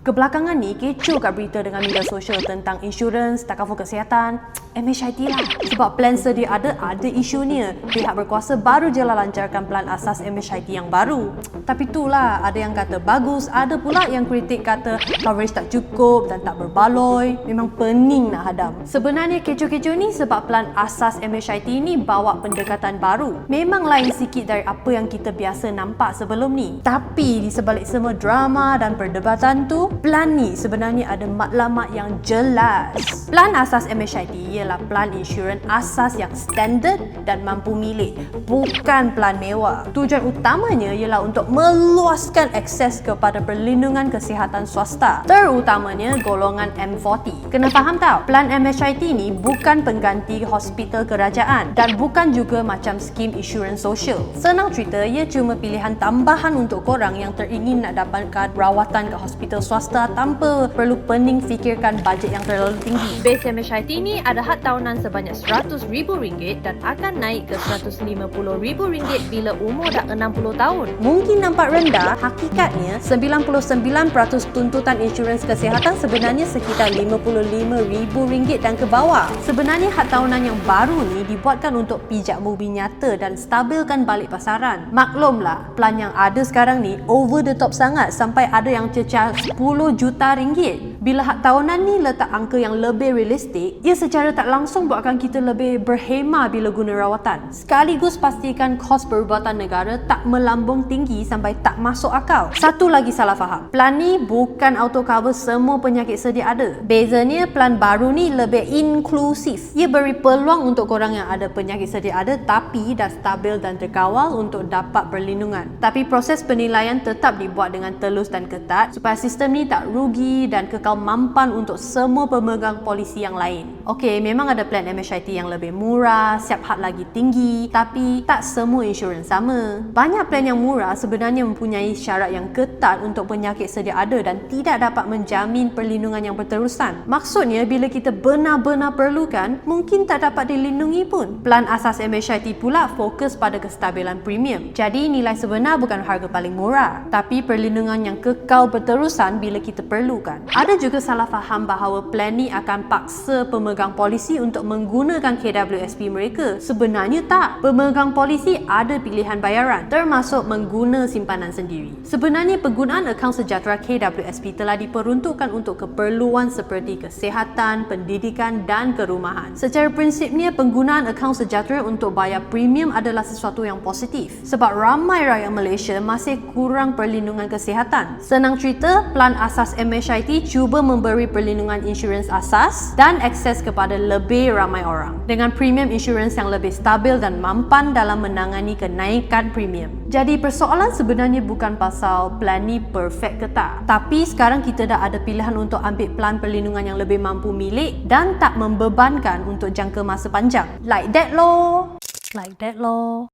Kebelakangan ni kecoh kat berita dengan media sosial tentang insurans, takaful kesihatan, MHIT lah. Sebab plan sedia ada isunya. Pihak berkuasa baru je lah lancarkan plan asas MHIT yang baru. Tapi itulah, ada yang kata bagus, ada pula yang kritik kata coverage tak cukup dan tak berbaloi. Memang pening nak hadam. Sebenarnya kecoh-kecoh ni sebab plan asas MHIT ni bawa pendekatan baru. Memang lain sikit dari apa yang kita biasa nampak sebelum ni. Tapi di sebalik semua drama dan perdebatan tu, plan ni sebenarnya ada matlamat yang jelas. Plan asas MHIT ialah plan insurans asas yang standard dan mampu milik, bukan plan mewah. Tujuan utamanya ialah untuk meluaskan akses kepada perlindungan kesihatan swasta, terutamanya golongan M40. Kena faham tau, plan MHIT ni bukan pengganti hospital kerajaan dan bukan juga macam skim insurans sosial. Senang cerita, ia cuma pilihan tambahan untuk korang yang teringin nak dapatkan rawatan ke hospital swasta tanpa perlu pening fikirkan bajet yang terlalu tinggi. Base MHIT ni ada had tahunan sebanyak RM100,000 dan akan naik ke RM150,000 bila umur dah 60 tahun. Mungkin nampak rendah, hakikatnya 99% tuntutan insurans kesihatan sebenarnya sekitar RM55,000 dan ke bawah. Sebenarnya had tahunan yang baru ni dibuatkan untuk pijak bumi nyata dan stabilkan balik pasaran. Maklumlah, plan yang ada sekarang ni over the top sangat sampai ada yang cecah RM10 juta. Bila had tahunan ni letak angka yang lebih realistik, ia secara tak langsung buatkan kita lebih berhemah bila guna rawatan. Sekaligus pastikan kos perubatan negara tak melambung tinggi sampai tak masuk akal. Satu lagi salah faham, plan ni bukan auto cover semua penyakit sedia ada. Bezanya, plan baru ni lebih inklusif. Ia beri peluang untuk korang yang ada penyakit sedia ada tapi dah stabil dan terkawal untuk dapat perlindungan. Tapi proses penilaian tetap dibuat dengan telus dan ketat supaya sistem ni tak rugi dan kekal mampan untuk semua pemegang polisi yang lain. Okey, memang ada plan MHIT yang lebih murah, siap had lagi tinggi, tapi tak semua insurans sama. Banyak plan yang murah sebenarnya mempunyai syarat yang ketat untuk penyakit sedia ada dan tidak dapat menjamin perlindungan yang berterusan. Maksudnya, bila kita benar-benar perlukan, mungkin tak dapat dilindungi pun. Plan asas MHIT pula fokus pada kestabilan premium. Jadi, nilai sebenar bukan harga paling murah, tapi perlindungan yang kekal berterusan bila kita perlukan. Ada juga salah faham bahawa plan ni akan paksa pemegang polisi untuk menggunakan KWSP mereka. Sebenarnya tak. Pemegang polisi ada pilihan bayaran, termasuk mengguna simpanan sendiri. Sebenarnya penggunaan akaun sejahtera KWSP telah diperuntukkan untuk keperluan seperti kesihatan, pendidikan dan kerumahan. Secara prinsipnya, penggunaan akaun sejahtera untuk bayar premium adalah sesuatu yang positif sebab ramai rakyat Malaysia masih kurang perlindungan kesihatan. Senang cerita, plan asas MHIT cuba memberi perlindungan insurans asas dan akses kepada lebih ramai orang dengan premium insurans yang lebih stabil dan mampan dalam menangani kenaikan premium. Jadi persoalan sebenarnya bukan pasal plan ni perfect ke tak, tapi sekarang kita dah ada pilihan untuk ambil plan perlindungan yang lebih mampu milik dan tak membebankan untuk jangka masa panjang. Like that loh.